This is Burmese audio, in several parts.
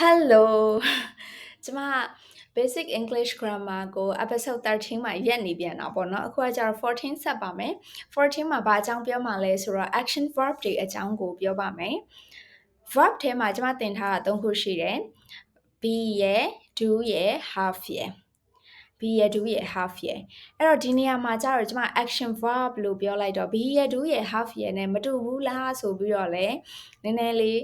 Hello ကျမ Basic English Grammar ကို episode 13မှာရက်နေပြန်တာပေါ့နော်အခုကကျတော့14ဆက်ပါမယ်14မှာဘာအကြောင်းပြောမှာလဲဆိုတော့ action verb တွေအကြောင်းကိုပြောပါမယ် verb ထဲမှာကျမသင်ထားတာ3ခုရှိတယ် be ရယ် do ရယ် have ရယ် be ရယ် do ရယ် have ရယ်အဲ့တော့ဒီနေရာမှာကျတော့ကျမ action verb လို့ပြောလိုက်တော့ be ရယ် do ရယ် have ရယ်နဲ့မတူဘူးလားဆိုပြီးတော့လေနည်းနည်းလေး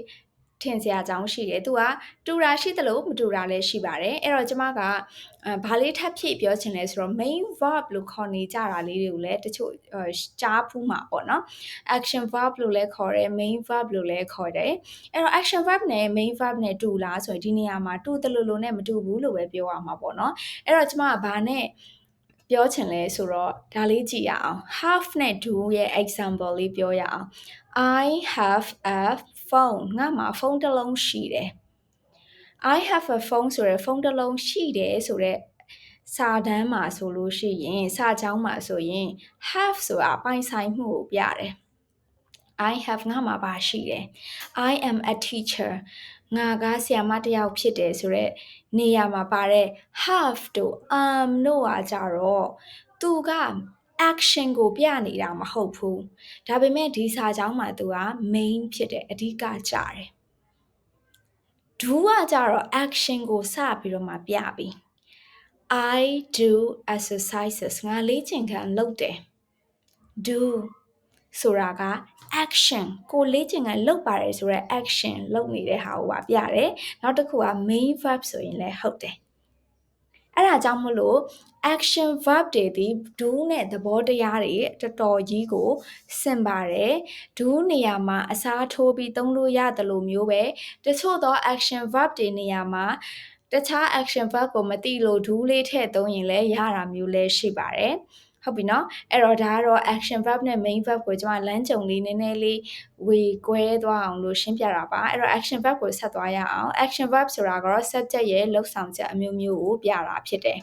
ထင်စရာအကြောင်းရှိတယ်သူကတူတာရှိသလိုမတူတာလည်းရှိပါတယ်အဲ့တော့ကျမကဘာလေးထပ်ဖြည့်ပြောချင်လဲဆိုတော့ main verb လို့ခေါ်နေကြတာလေးတွေကိုလည်းတချို့ကြားဖူးမှာပေါ့နော် action verb လို့လည်းခေါ်တယ် main verb လို့လည်းခေါ်တယ်အဲ့တော့ action verb နဲ့ main verb နဲ့တူလားဆိုရင်ဒီနေရာမှာတူတယ်လို့နဲ့မတူဘူးလို့ပဲပြောရမှာပေါ့နော်အဲ့တော့ကျမကဘာနဲ့ပြောချင်လဲဆိုတော့ဒါလေးကြည့်ရအောင် have နဲ့ do ရဲ့ example လေးပြောရအောင် I have a phone ငါမှာဖုန်းတစ်လုံးရှိတယ် I have a phone ဆိုရယ်ဖုန်းတစ်လုံးရှိတယ်ဆိုတော့စာတန်းမှာဆိုလို့ရှိရင်စာကြောင်းမှာဆိုရင် have ဆိုတာပိုင်ဆိုင်မှုကိုပြတယ် I have ငါမှာပါရှိတယ် I am a teacher ငါကဆရာမတစ်ယောက်ဖြစ်တယ်ဆိုတော့နေရာမှာပါတဲ့ have တို့ တို့ကကြတော့သူက action ကိုပြနေတာမဟုတ်ဘူးဒါပေမဲ့ဒီစာကြောင်းမှာသူက main ဖြစ်တယ်အဓိကကြတယ် do ကကြတော့ action ကိုစပြီးတော့မှပြပြီ I do exercises ငါလေ့ကျင့်ခန်းလုပ်တယ် do ဆိုတာက action ကိုလေ့ကျင့်ခန်းလုပ်ပါတယ်ဆိုတော့ action လုပ်နေတဲ့ဟာကိုပါပြတယ်နောက်တစ်ခုက main verb ဆိုရင်လည်းဟုတ်တယ်အဲ့ဒါကြောင့်မလို့ action verb တွေဒီ do နဲ့သဘောတရားတွေတော်တော်ကြီးကိုဆင်ပါတယ် do နေရာမှာအစားထိုးပြီးသုံးလို့ရတယ်လို့မျိုးပဲတချို့သော action verb တွေနေရာမှာတခြား action verb ကိုမသိလို့ do လေးထည့်သုံးရင်လည်းရတာမျိုးလည်းရှိပါတယ်ဟုတ်ပြီနော်အဲ့တော့ဒါကတော့ action verb နဲ့ main verb ကိုကျွန်မလမ်းကြုံလေးနည်းနည်းလေးဝေကွဲသွားအောင်လို့ရှင်းပြတာပါအဲ့တော့ action verb ကိုဆက်သွားရအောင် action verb ဆိုတာကတော့ subject ရဲ့လုပ်ဆောင်ချက်အမျိုးမျိုးကိုပြတာဖြစ်တယ်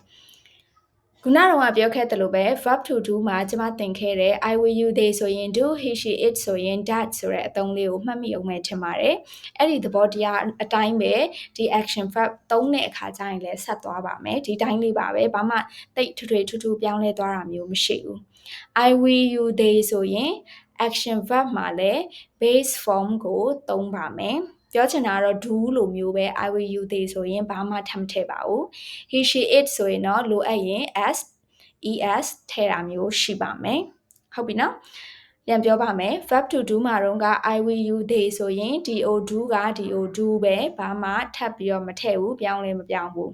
ခုနကတော့ပြောခဲ့တယ်လို့ပဲ verb to do မှာကျွန်မသင်ခဲ့တဲ့ I will you they ဆိုရင် do he she it ဆိုရင် that ဆိုတဲ့အသုံးလေးကိုမှတ်မိအောင်ပဲထင်ပါတယ်အဲ့ဒီသဘောတရားအတိုင်းပဲဒီ action verb သုံးတဲ့အခါကျရင်လည်းဆက်သွားပါမယ်ဒီတိုင်းလေးပါပဲဘာမှတိတ်ထူးပြောင်းလဲသွားတာမျိုးမရှိဘူး I will you they ဆိုရင် action verb မှာလည်း base form ကိုသုံးပါမယ်ပြောချင်တာကတော့ do လိုမျိုးပဲ I will you they ဆိုရင်ဘာမှထပ်ထည့်ပါဘူး he she it ဆိုရင်တော့လိုအပ်ရင် s es ထည့်တာမျိုးရှိပါမယ်ဟုတ်ပြီနော်ပြန်ပြောပါမယ် verb to do မှာတော့က I will you they ဆိုရင် do do က do do ပဲဘာမှထပ်ပြီးတော့မထည့်ဘူးပြောင်းလဲမပြောင်းဘူး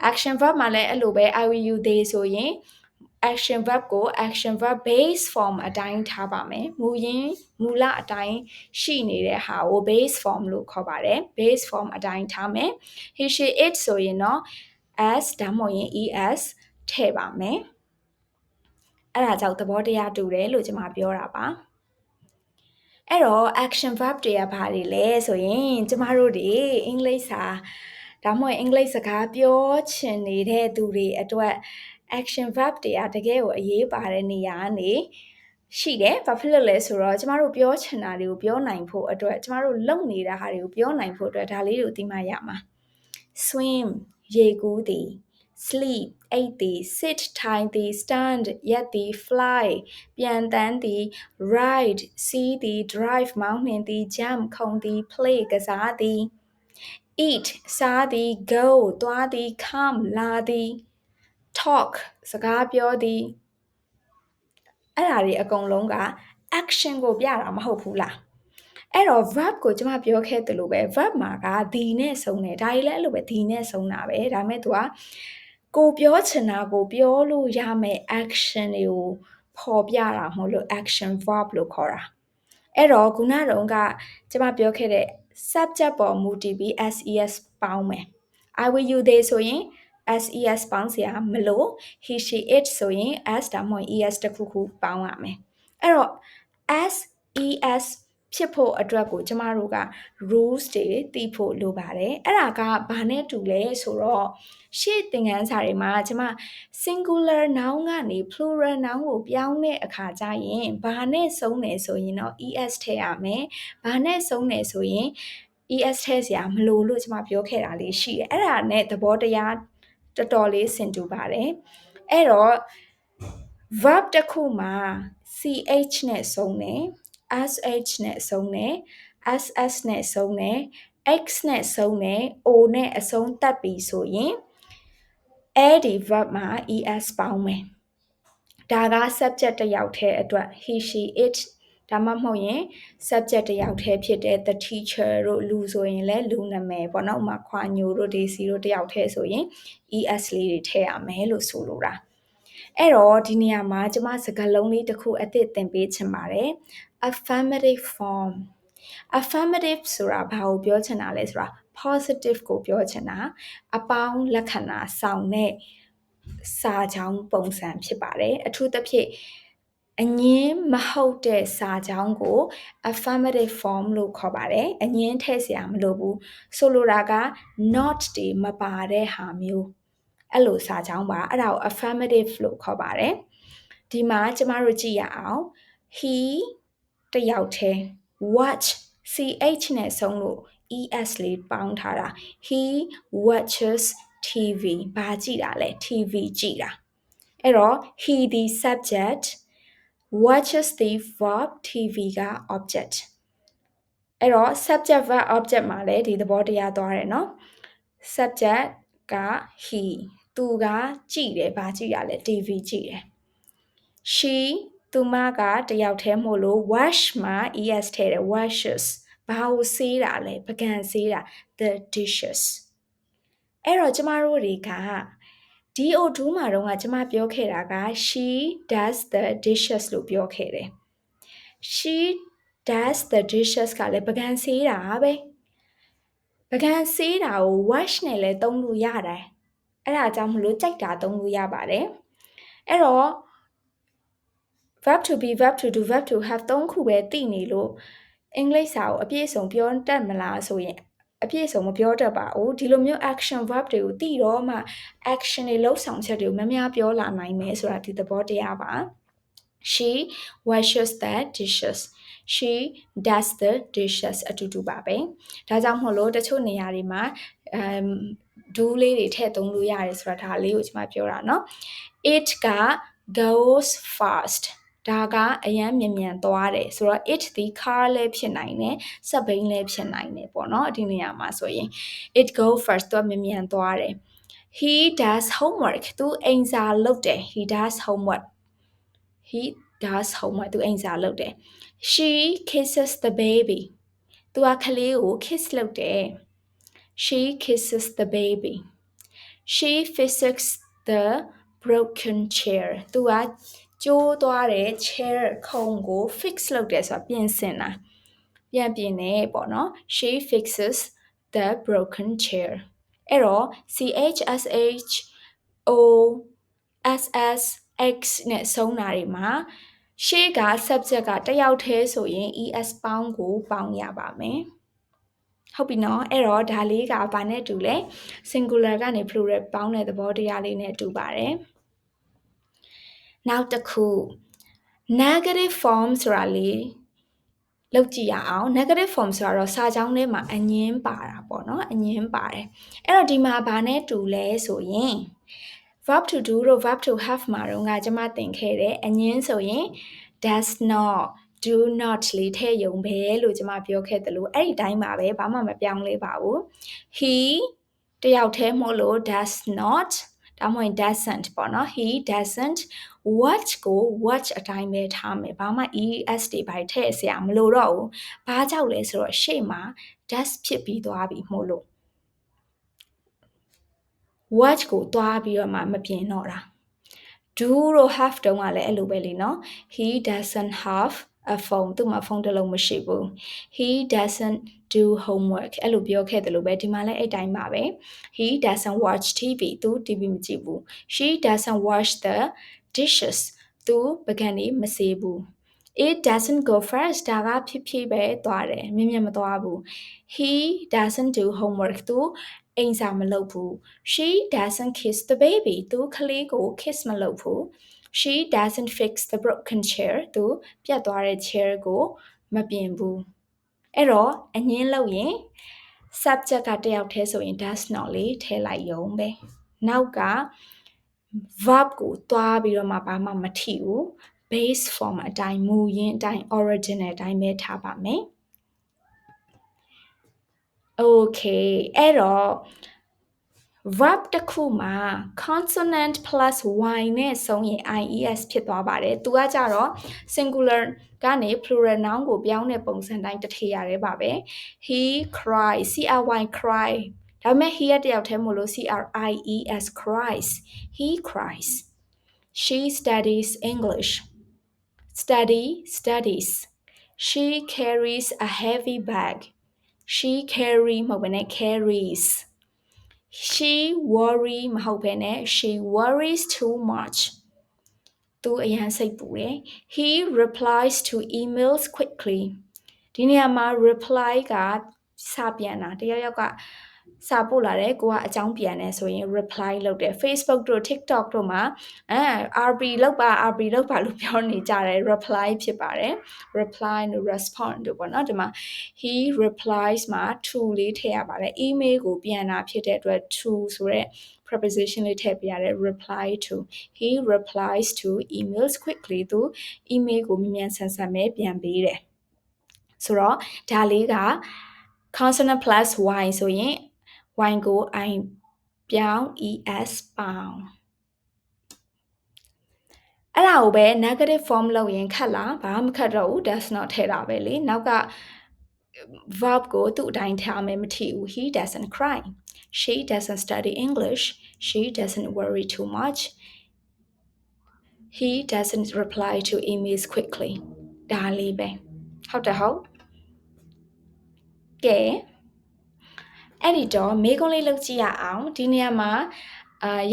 action verb မှာလည်းအဲ့လိုပဲ I will you they ဆိုရင်action verb ကို action verb base form အတိုင်းထားပါမယ်မူလအတိုင်းရှိနေတဲ့ဟာကို base form လို့ခေါ်ပါတယ် base form အတိုင်းထားမယ် he she it ဆိုရင်တော့ s ဒါမှမဟုတ်ရင် es ထည့်ပါမယ်အဲ့ဒါကြောင့်သဘောတရားတူတယ်လို့ကျွန်မပြောတာပါအဲ့တော့ action verb တွေကဘာတွေလဲဆိုရင်ကျမတို့တွေအင်္ဂလိပ်စာဒါမှမဟုတ်အင်္ဂလိပ်စကားပြောချင်နေတဲ့သူတွေအတွက် action verb တွေကတကယ်ကိုအရေးပါတဲ့နေရာကနေရှိတယ်ဘာဖြစ်လို့လဲဆိုတော့ကျမတို့ပြောချင်တာတွေကိုပြောနိုင်ဖို့အတွက်ကျမတို့လုပ်နေတာဟာတွေကိုပြောနိုင်ဖို့အတွက်ဒါလေးတွေကိုသိမှရမှာ swim ရေကူးသည် sleep အိပ်သည် sit ထိုင်သည် stand ရပ်သည် fly ပြန်တန်းသည် ride စီးသည် drive မောင်းနှင်သည် jump ခုန်သည် play ကစားသည် eat စားသည် go သွားသည် come လာသည် talk စကားပြောသည်အဲ့ဒါတွေအကုန်လုံးက action ကိုပြတာမဟုတ်ဘူးလားအဲ့တော့ verb ကိုကျွန်မပြောခဲ့သလိုပဲ verb မှာက the နဲ့ဆုံးတယ်ဒါကြီးလည်းအဲ့လိုပဲ the နဲ့ဆုံးတာပဲဒါမဲ့သူကကိုပြောချင်တာကိုပြောလို့ရမယ် action တွေကိုပေါ်ပြတာမဟုတ်လို့ action verb လို့ခေါ်တာအဲ့တော့ခုနတုန်းကကျွန်မပြောခဲ့တဲ့ subject ပေါ်မူတည်ပြီး ses ပေါင်းမယ် I will you they ဆိုရင် ses ပေါင်းစရာမလို he she it ဆိုရင် s ဒါမှမဟုတ် es တစ်ခုခုပေါင်းရမယ်အဲ့တော့ ses ဖြစ်ဖို့အတွက်ကိုကျမတို့က rules တွေသိဖို့လိုပါတယ်အဲ့ဒါကဘာနဲ့တူလဲဆိုတော့ရှေ့သင်ခန်းစာတွေမှာကျမ singular noun ကနေ plural noun ကိုပြောင်းတဲ့အခါကျရင်ဘာနဲ့ဆုံးတယ်ဆိုရင်တော့ es ထည့်ရမယ်ဘာနဲ့ဆုံးတယ်ဆိုရင် es ထဲစရာမလိုလို့ကျွန်မပြောခဲ့တာလေးရှိတယ်အဲ့ဒါနဲ့သဘောတရားတော်တော်လေးဆင်တူပါတယ်အဲ့တော့ verb တစ်ခုမှာ ch နဲ့ဆုံးတယ် sh နဲ့ဆုံးတယ် ss နဲ့ဆုံးတယ် x နဲ့ဆုံးတယ် o နဲ့အဆုံးသတ်ပြီဆိုရင်အဲ့ဒီ verb မှာ es ပေါင်းမယ်ဒါက subject တစ်ယောက်တည်းအတွက် he she it ဒါမှမဟုတ်ရင် subject တစ်ယောက်တည်းဖြစ်တဲ့ the teacher တို့လူဆိုရင်လည်းလူနာမည်ပေါ့နော်ဥပမာခွာညိုတို့ဒေစီတို့တစ်ယောက်တည်းဆိုရင် es လေးတွေထည့်ရမယ်လို့ဆိုလိုတာအဲ့တော့ဒီနေရာမှာကျမစကားလုံးလေးတစ်ခုအသစ်သင်ပေးချင်ပါတယ် affirmative form affirmative ဆိုတာဘာကိုပြောချင်တာလဲဆိုတာ positive ကိုပြောချင်တာအပေါင်းလက္ခဏာဆောင်တဲ့စာကြောင်းပုံစံဖြစ်ပါတယ်အထူးသဖြင့်အငင်းမဟုတ်တဲ့စာကြောင်းကို affirmative form လို့ခေါ်ပါတယ်အငင်းထည့်စရာမလိုဘူးဆိုလိုတာက not တွေမပါတဲ့ဟာမျိုးအဲ့လိုစာကြောင်းပါအဲ့ဒါကို affirmative လို့ခေါ်ပါတယ်ဒီမှာကျမတို့ကြည့်ရအောင် he တယောက်တည်း watch ch နဲ့ဆုံးလို့ es လေးပေါင်းထားတာ he watches tv ဘာကြည့်တာလဲ tv ကြည့်တာအဲ့တော့ he the subject watches the verb tv က object အဲ့တော့ subject verb object မှာလည်းဒီသဘောတရားသွားတယ်နော် subject က he သူကကြည့်တယ်ဘာကြည့်ရလဲ tv ကြည့်တယ် she သူမကတယောက်တည်းမို့လို့ wash မှာ es ထည့်တယ် washes ဘာကိုဆေးတာလဲပကံဆေးတာ the dishes အဲ့တော့ကျမတို့တွေကဒီအိုဒူးမှာတော့ကျမပြောခဲ့တာက she does the dishes လို့ပြောခဲ့တယ် she does the dishes ကလည်းပကံဆေးတာပဲပကံဆေးတာကို wash နဲ့လည်းသုံးလို့ရတယ်အဲ့ဒါကြောင့်မလို့ကြိုက်တာသုံးလို့ရပါတယ်အဲ့တော့ verb to be verb to do verb to have သုံးခုပဲသိနေလို့အင်္ဂလိပ်စာကိုအပြည့်အစုံပြောတတ်မလားဆိုရင်အပြည့်အစုံမပြောတတ်ပါဘူးဒီလိုမျိုး action verb တွေကိုသိတော့မှ action တွေလှုပ်ဆောင်ချက်တွေကိုများများပြောလာနိုင်မယ်ဆိုတာဒီသဘောတရားပါ she washes the dishes she does the dishes အတူတူပါပဲဒါကြောင့်မို့လို့တချို့နေရာတွေမှာdo လေးတွေထည့်သုံးလို့ရတယ်ဆိုတာဒါလေးကိုကျွန်မပြောတာเนาะ it က goes fast ဒါကအရန်မြန်မြန်သွားတယ်ဆိုတော့ it ဒီ car လည်းဖြစ်နိုင်တယ်စက်ဘီးလည်းဖြစ်နိုင်တယ်ပေါ့နော်ဒီနေရာမှာဆိုရင် it go first သူကမြန်မြန်သွားတယ် he does homework သူအိမ်စာလုပ်တယ် he does homework သူအိမ်စာလုပ်တယ် she kisses the baby သူကကလေးကို kiss လုပ်တယ် she kisses the baby she fixes the broken chair သူကကျိုးသွားတဲ့ chair ခုံကို fix လုပ်တယ်ဆိုတာပြင်ဆင်တာပြန်ပြင်တယ်ပေါ့နော် she fixes the broken chair အဲ့တော့ chsh o ss x နဲ့ဆုံးတာတွေမှာရှေ့က subject ကတယောက်တည်းဆိုရင် es ပေါင်းကိုပေါင်းရပါမယ်ဟုတ်ပြီနော်အဲ့တော့ဒါလေးကဘာနဲ့တူလဲ singular ကနေ plural ပေါင်းတဲ့သဘောတရားလေးနဲ့တူပါတယ်နောက်တစ်ခု negative form ဆိုတာလေးလောက်ကြည့်ရအောင် negative form ဆိုတော့စာကြောင်းထဲမှာအငင်းပါတာပေါ့နော်အငင်းပါတယ်အဲ့တော့ဒီမှာဘာနဲ့တူလဲဆိုရင် verb to do တို့ verb to have မှာတော့ကျမသင်ခဲ့တယ်အငင်းဆိုရင် does not do not လေးထည့်ရုံပဲလို့ကျမပြောခဲ့တယ်လို့အဲ့ဒီတိုင်းပါပဲဘာမှမပြောင်းလဲပါဘူး he တယောက်တည်းမို့လို့ does not ဒါမှမဟုတ် doesn't ပေါ့နော် he doesn't watch ကို watch အတိုင်းပဲထားမယ်ဘာမှ es တွေဘာထည့်စရာမလိုတော့ဘူးဘာကြောက်လဲဆိုတော့ရှေ့မှာ does ဖြစ်ပြီးသွားပြီမို့လို့ watch ကိုသွားပြီးတော့မှမပြင်တော့တာ do တို့ have တုံးကလည်းအဲ့လိုပဲလေနော် he doesn't have a phone သူ့မှာဖုန်းတစ်လုံးမရှိဘူး he doesn't do homework အဲ့လိုပြောခဲ့တယ်လို့ပဲဒီမှာလည်းအဲ့တိုင်းပါပဲ he doesn't watch TV သူ TV မကြည့်ဘူး she doesn't wash the dishes သူပကံတွေမဆေးဘူး it doesn't go fast ဒါကဖြည်းဖြည်းပဲသွားတယ်မြင်မြင်မသွားဘူး he doesn't do homework သူအိမ်စာမလုပ်ဘူး she doesn't kiss the baby သူကလေးကို kiss မလုပ်ဘူး she doesn't fix the broken chair သူပြတ်သွားတဲ့ chair ကိုမပြင်ဘူး အဲ့တော့အငင်းလို့ရင် subject ကတယောက်တည်းဆိုရင် does not လေးထည့်လိုက်ရုံပဲနောက်က verb ကိုသွားပြီးတော့မှဘာမှမထိဘူး base form အတိုင်းမူရင်းအတိုင်း original အတိုင်းပဲထားပါမယ် okay အဲ့တော့ verb တစ်ခုမှာ consonant plus y နဲ့ဆုံးရင် ies ဖြစ်သွားပါတယ်သူကကြတော့ singular ကနေ plural noun ကိုပြောင်းတဲ့ပုံစံတိုင်းတစ်ထည့်ရတယ်ပါပဲ he cries cry cry ဒါပေမဲ့ he ကတယောက်တည်းမို့လို့ cries cries he cries she studies English studies she carries a heavy bag she carry မဟုတ်ဘဲနဲ့ carries she worry မဟုတ်ဘဲနဲ့ she worries too much သူအရန်စိတ်ပူတယ် he replies to emails quickly ဒီနေရာမှာ reply ကစာပြန်တာတယောက်ကစာပို့လာတယ်ကိုကအကြောင်းပြန်တယ်ဆိုရင် reply လုပ်တယ် Facebook တို့ TikTok တို့မှာRP လောက်ပါလို့ပြောနေကြတယ် reply ဖြစ်ပါတယ် reply တို့ respond တို့ပေါ့နော်ဒီမှာ he replies မှာ to လေးထည့်ရပါတယ် email ကိုပြန်တာဖြစ်တဲ့အတွက် to ဆိုတဲ့ preposition လေးထည့်ပြရတယ် reply to he replies to emails quickly သူ email ကိုမြန်မြန်ဆန်ဆန်ပဲပြန်ပေးတယ်ဆိုတော့ဒါလေးက consonant plus y ဆိုရင် y ကို I ပြောင်း es ပေါင်းအဲ့ဒါကိုပဲ negative form လုပ်ရင်ခက်လားဘာမှမခက်တော့ဘူး does not ထည့်တာပဲလေနောက်က verb ကိုသူ့အတိုင်းထားမယ်မထီဘူး he doesn't cry she doesn't study English she doesn't worry too much he doesn't reply to emails quickly ဒါလေးပဲဟုတ်တယ်ဟုတ်ကဲအဲ့ဒီတော့မေးခွန်းလေးလုပ်ကြည့်ရအောင်ဒီနေရာမှာ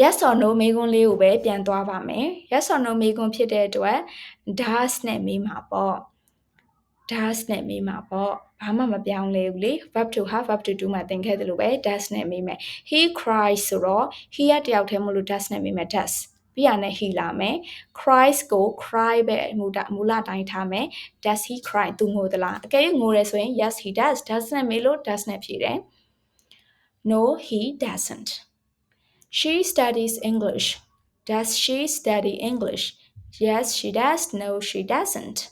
yes or no မေးခွန်းလေးကိုပဲပြန်သွားပါမယ် yes or no မေးခွန်းဖြစ်တဲ့အတွက် does နဲ့မေးမှာပေါ့ does နဲ့မေးမှာပေါ့ဘာမှမပြောင်းလဲဘူးလေ verb to have verb to do မှာသင်ခဲ့သလိုပဲ does နဲ့မေးမယ် he cries ဆိုတော့ he ကတယောက်တည်းမလို့ does နဲ့မေးမယ် does ပြီးရနဲ့ he လာမယ် cries ကို cry ပဲမူလတိုင်းထားမယ် does he cry သူငိုသလားအကယ်၍ငိုတယ်ဆိုရင် yes he does နဲ့မေးလို့ does နဲ့ဖြေတယ် no he doesn't she studies English does she study English yes she does no she doesn't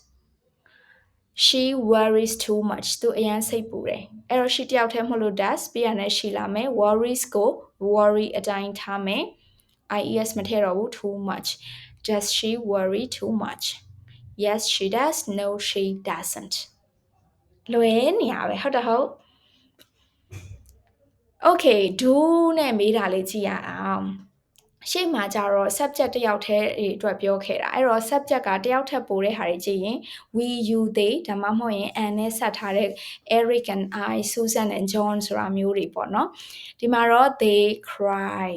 she worries too much သူအရန်စိတ်ပူတယ်အဲ့တော့ she တယောက်တည်းမဟုတ်လို့ does ပြီးရနဲ့ she လာမယ် worries ကို worry အတိုင်းထားမယ် ies မထည့်တော့ဘူး too much does she worry too much yes she does no she doesn't လွယ်နေရပဲဟုတ်တယ်ဟုတ် okay do နဲ့မေးတာလေးကြည့်ရအောင်ရှေ့မှာကြတော့ subject တယောက်တည်းအတွက်ပြောခဲ့တာအဲ့တော့ subject ကတယောက်ထပ်ပို့တဲ့ဟာတွေကြည့်ရင် we you they ဒါမှမဟုတ်ရင် and နဲ့ဆက်ထားတဲ့ Eric and I Susan and John ဆိုတာမျိုးတွေပေါ့နော်ဒီမှာတော့ they cry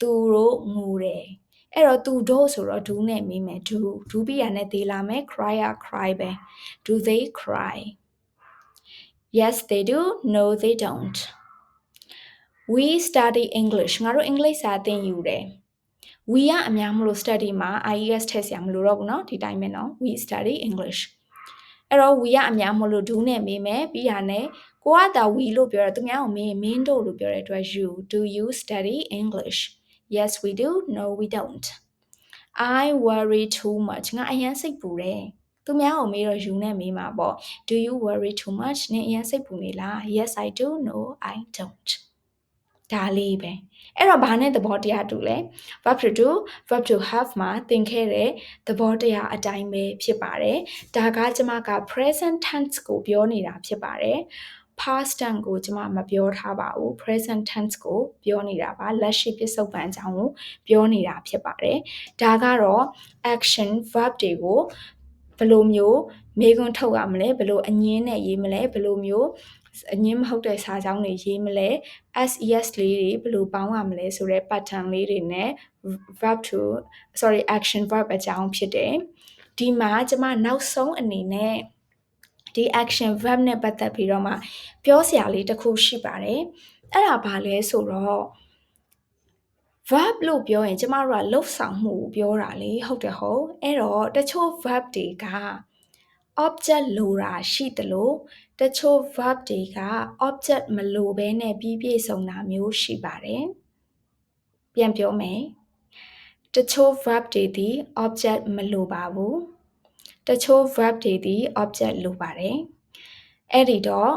သူတို့ငိုတယ်အဲ့တော့သူတို့ဆိုတော့ do နဲ့မေးမယ် do ပြီးရနဲ့ they လာမယ် cry က cry ပဲ do they cry yes they do no they don't we study English ငါတို့ English စာသင်ယူတယ် we ကအများမလို့ study မှာ ies ထည့်စရာမလိုတော့ဘူးเนาะဒီတိုင်းပဲเนาะ we study English အဲ့တော့ we ကအများမလို့ do နဲ့မေးမယ်ပြီးရနဲ့ကိုကသာ we လို့ပြောတယ်သူများကိုမေးမင်းတို့လို့ပြောတဲ့အတွက် you do you study English yes we do no we don't I worry too much ငါအရန်စိတ်ပူတယ်သူများကိုမေးတော့ you နဲ့မေးမှာပေါ့ do you worry too much နင်အရန်စိတ်ပူနေလား yes I do no I don't ဒါလေးပဲအဲ့တော့ဘာနဲ့သဘောတရားတူလဲ verb to do verb to have မှာသင်ခဲ့တဲ့သဘောတရားအတိုင်းပဲဖြစ်ပါတယ်ဒါကကျမက present tense ကိုပြောနေတာဖြစ်ပါတယ် past tense ကိုကျမမပြောထားပါဘူး present tense ကိုပြောနေတာပါလက်ရှိပစ္စုပန်အကြောင်းကိုပြောနေတာဖြစ်ပါတယ်ဒါကတော့ action verb တွေကိုဘယ်လိုမျိုးမေးခွန်းထုတ်ရမလဲဘယ်လိုအငင်းနဲ့ရေးမလဲဘယ်လိုမျိုးအငင်းမဟုတ်တဲ့စာကြောင်းတွေရေးမလဲ SES လေးတွေဘယ်လိုပေါင်းရမလဲဆိုတဲ့ pattern လေးတွေနဲ့ action verb အကြောင်းဖြစ်တယ်ဒီမှာကျမနောက်ဆုံးအနေနဲ့ဒီ action verb နဲ့ပတ်သက်ပြီးတော့မှပြောစရာလေးတစ်ခုရှိပါတယ်အဲ့ဒါဘာလဲဆိုတော့ verb လို့ပြောရင်ကျမတို့ကလှုပ်ဆောင်မှုကိုပြောတာလေဟုတ်တယ်ဟုတ်အဲ့တော့တချို့ verb တွေက object လိုတာရှိသလို တချို့ verb တွေက object မလိုဘဲနဲ့ပြီးပြည့်စုံတာမျိုးရှိပါတယ်ပြန်ပြောမယ်တချို့ verb တွေဒီ object မလိုပါဘူးတချို့ verb တွေဒီ object လိုပါတယ်အဲ့ဒီတော့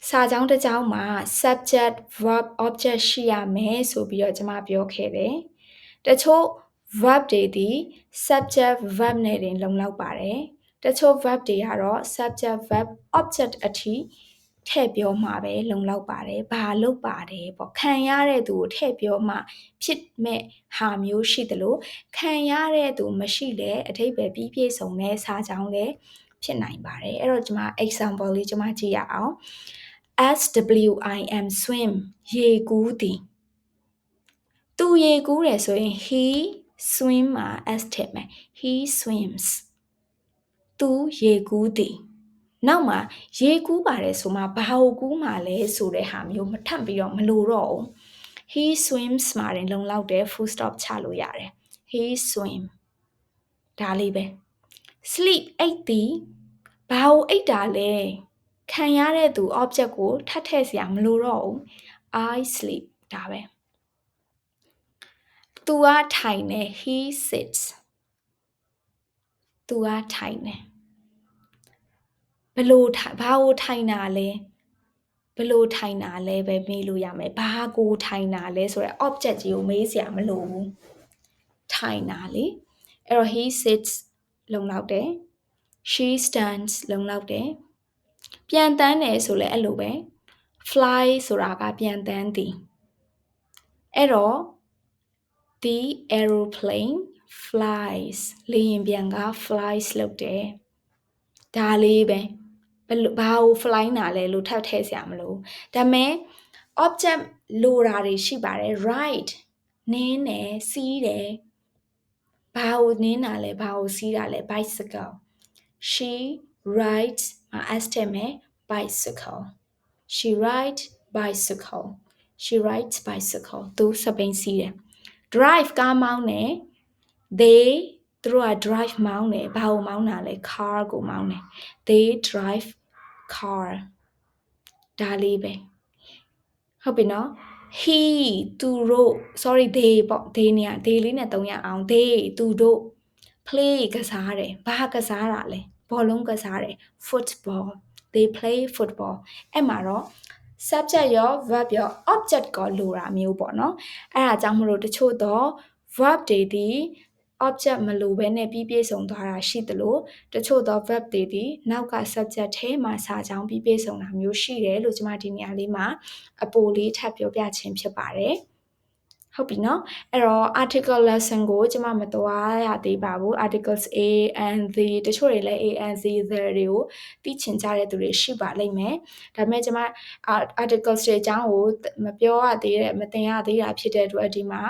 စာကြောင်းတစ်ကြောင်းမှာ subject verb object ရှိရမယ်ဆိုပြီးတော့ကျွန်မပြောခဲ့တယ်တချို့ verb တွေဒီ subject verb နဲ့တင်လုံလောက်ပါတယ်တချို့ verb တွေကတော့ subject verb object အထိထည့်ပြောမှာပဲလုံလောက်ပါတယ်ဘာလုပ်ပါတယ်ပေါ့ခံရတဲ့သူကိုထည့်ပြောမှဖြစ်မဲ့ဟာမျိုးရှိတယ်လို့ခံရတဲ့သူမရှိလေအထိပ္ပယ်ပြီးပြည့်စုံတဲ့စာကြောင်းလည်းဖြစ်နိုင်ပါတယ်အဲ့တော့ကျွန်မ example လေးကျွန်မကြည့်ရအောင် SWIM swim ရေကူးသည်သူရေကူးတယ်ဆိုရင် he swim မှာ s ထည့်မယ် he swims သူရေကူးသည်နောက်မှာရေကူးပါတယ်ဆိုမှဘာကိုကူးမှာလဲဆိုတဲ့ဟာမျိုးမထပ်ပြီးတော့မလိုတော့ဘူး he swims မှာတင်လုံလောက်တဲ့ full stop ချလို့ရတယ် he swim ဒါလေးပဲ sleep အိတ်သည်ဘာကိုအိတ်တာလဲခံရတဲ့သူ object ကိုထပ်ထည့်စရာမလိုတော့ဘူး I sleep ဒါပဲသူကထိုင်နေ he sits သူကထိုင်နေဘာကိုထိုင်တာလဲပဲမေးလို့ရမယ်ဘာကိုထိုင်တာလဲဆိုတော့ object ကြီးကိုမေးစရာမလိုဘူးထိုင်တာလေအဲ့တော့ he sits လုံလောက်တယ် she stands လုံလောက်တယ်ပြန်တန်းတယ်ဆိုလဲအဲ့လိုပဲ fly ဆိုတာကပြန်တန်းသည်အဲ့တော့ the aeroplane flies လေယာဉ်ပျံက flies လုပ်တယ်ဒါလေးပဲဘာကို fly နာလဲလို့ထပ်ထည့်စရာမလိုဒါမဲ့ object လိုတာတွေရှိပါတယ် ride နင်းတယ်စီးတယ်ဘာကိုနင်းတာလဲဘာကိုစီးတာလဲ bicycle she rides s ထည့်မယ် bicycle she rides bicycle သူစပိန်စီးတယ် drive ကားမောင်းတယ် they သူတို့က drive မောင်းတယ်ဘာကိုမောင်းတာလဲ car ကိုမောင်းတယ် they drive car ဒါလေးပဲဟုတ်ပြီနော် he သူတို့ sorry they ပေါ့ they နေရ they လေးနဲ့သုံးရအောင် they သူတို့ play ကစားတယ်ဘာကစားတာလဲဘောလုံးကစားတယ် football they play football အဲ့မှာတော့ subject ရော verb ရော object ကိုလိုတာမျိုးပေါ့နော်အဲ့ဒါကြောင့်မလို့တချို့တော့ verb တွေဒီ object မလိုဘဲနဲ့ပြီးပြည့်စုံသွားတာရှိသလိုတချို့သော verb တွေဒီနောက်က subject ထဲမှာစာကြောင်းပြီးပြည့်စုံတာမျိုးရှိတယ်လို့ကျွန်မဒီနေရာလေးမှာအပိုလေးထပ်ပြောပြခြင်းဖြစ်ပါတယ်ဟုတ်ပြီနော်အဲ့တော့ article lesson ကိုကျွန်မမသွားရသေးပါဘူး articles a and the တချို့တွေလည်း a and the there တွေကိုသိချင်ကြတဲ့သူတွေရှိပါလိမ့်မယ်ဒါပေမဲ့ကျွန်မ articles တွေအကြောင်းကိုမပြောရသေးတဲ့မသင်ရသေးတာဖြစ်တဲ့အတွက်ဒီမှာ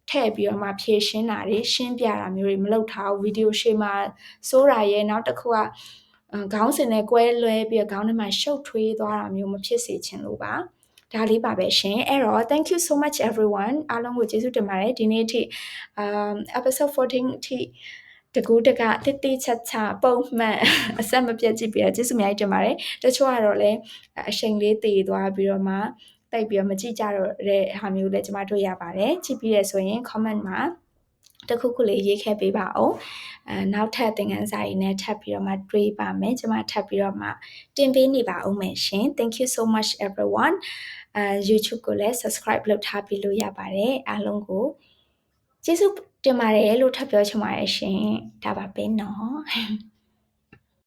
ထည့်ပြီးတော့မှဖြည့်ရှင်းတာတွေရှင်းပြတာမျိုးတွေမလုပ်ထားဘူးဗီဒီယိုရှေ့မှာစိုးတာရဲ့နောက်တစ်ခုကခေါင်းစဉ်နဲ့ကွဲလွဲပြီးခေါင်းထဲမှာရှုပ်ထွေးသွားတာမျိုးမဖြစ်စေချင်လို့ပါဒါလေးပါပဲရှင်အဲ့တော့ thank you so much everyone အားလုံးကိုကျေးဇူးတင်ပါတယ်ဒီနေ့အထိepisode 14အထိတကူတကတိတိချာချာပုံမှန်အဆက်မပြတ်ကြည့်ပြီးတော့ကျေးဇူးအများကြီးတင်ပါတယ်တချို့ကတော့လည်းအချိန်လေးတည်သွားပြီးတော့မှတိုက်ပြီးတော့မကြည့်ကြတော့တဲ့ဟာမျိုးလည်းကျွန်မတွေ့ရပါတယ်ကြည့်ပြီးရဆိုရင် comment မှာတခုခုလေးရေးခဲ့ပေးပါဦးနောက်ထပ်သင်ခန်းစာရေးနဲ့ထပ်ပြီးတော့မှတွေ့ပါမယ်ကျွန်မထပ်ပြီးတော့မှတင်ပေးနေပါဦးမယ်ရှင် thank you so much everyone YouTube ကိုလည်း subscribe လုပ်ထားပြီးလို့ရပါတယ်အားလုံးကိုကျေးဇူးတင်ပါတယ်လို့ထပ်ပြောချင်ပါတယ်ရှင်ဒါပါပဲเนาะ